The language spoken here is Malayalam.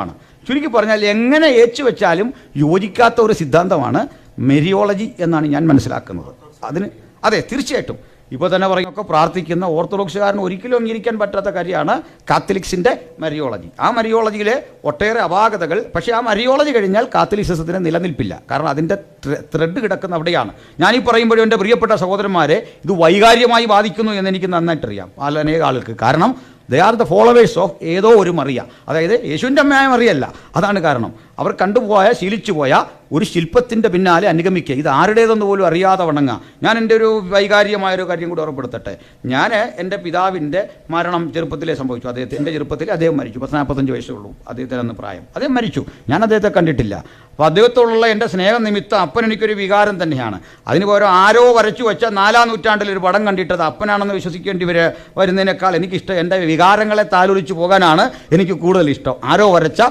ആണ്. ചുരുക്കി പറഞ്ഞാൽ എങ്ങനെ ഏച്ചു വെച്ചാലും യോജിക്കാത്ത ഒരു സിദ്ധാന്തമാണ് മെരിയോളജി എന്നാണ് ഞാൻ മനസ്സിലാക്കുന്നത്. അതെ, തീർച്ചയായിട്ടും ഇപ്പോൾ തന്നെ പറയുന്നൊക്കെ പ്രാർത്ഥിക്കുന്ന ഓർത്തഡോക്സുകാരന് ഒരിക്കലും അംഗീകരിക്കാൻ പറ്റാത്ത കാര്യമാണ് കാത്തലിക്സിൻ്റെ മരിയോളജി. ആ മരിയോളജിയിലെ ഒട്ടേറെ അപാകതകൾ, പക്ഷേ ആ മരിയോളജി കഴിഞ്ഞാൽ കാത്തലിസിസത്തിന് നിലനിൽപ്പില്ല. കാരണം അതിൻ്റെ ത്രെഡ് കിടക്കുന്ന അവിടെയാണ്. ഞാനീ പറയുമ്പോഴും എൻ്റെ പ്രിയപ്പെട്ട സഹോദരന്മാരെ, ഇത് വൈകാര്യമായി ബാധിക്കുന്നു എന്ന് എനിക്ക് നന്നായിട്ടറിയാം അനേക ആൾക്ക്. കാരണം they are the followers of ഏതോ ഒരു മറിയ, അതായത് യേശുവിൻ്റെ അമ്മയായ മറിയല്ല. അതാണ് കാരണം. അവർ കണ്ടുപോയ ശീലിച്ചുപോയ ഒരു ശില്പത്തിൻ്റെ പിന്നാലെ അനുഗമിക്കുക. ഇത് ആരുടേതെന്ന് പോലും അറിയാതെ വണങ്ങുക. ഞാൻ എൻ്റെ ഒരു വൈകാരികമായൊരു കാര്യം കൂടി ഓർമ്മപ്പെടുത്തട്ടെ. ഞാൻ എൻ്റെ പിതാവിൻ്റെ മരണം ചെറുപ്പത്തിലേ സംഭവിച്ചു. എൻ്റെ ചെറുപ്പത്തിൽ അദ്ദേഹം മരിച്ചു. 45 വയസ്സുള്ളൂ അദ്ദേഹത്തിന് അന്ന് പ്രായം. അദ്ദേഹം മരിച്ചു. ഞാൻ അദ്ദേഹത്തെ കണ്ടിട്ടില്ല. അപ്പോൾ അദ്ദേഹത്തോടുള്ള എൻ്റെ സ്നേഹം നിമിത്തം അപ്പൻ എനിക്കൊരു വികാരം തന്നെയാണ്. അതിന് പകരം ആരോ വരച്ചു വെച്ച 4-ാം നൂറ്റാണ്ടിൽ ഒരു പടം കണ്ടിട്ടത് അപ്പനാണെന്ന് വിശ്വസിക്കേണ്ടി വരുന്നതിനേക്കാൾ എനിക്കിഷ്ടം എൻ്റെ വികാരങ്ങളെ താലോലിച്ചു പോകാനാണ് എനിക്ക് കൂടുതൽ ഇഷ്ടം. ആരോ വരച്ച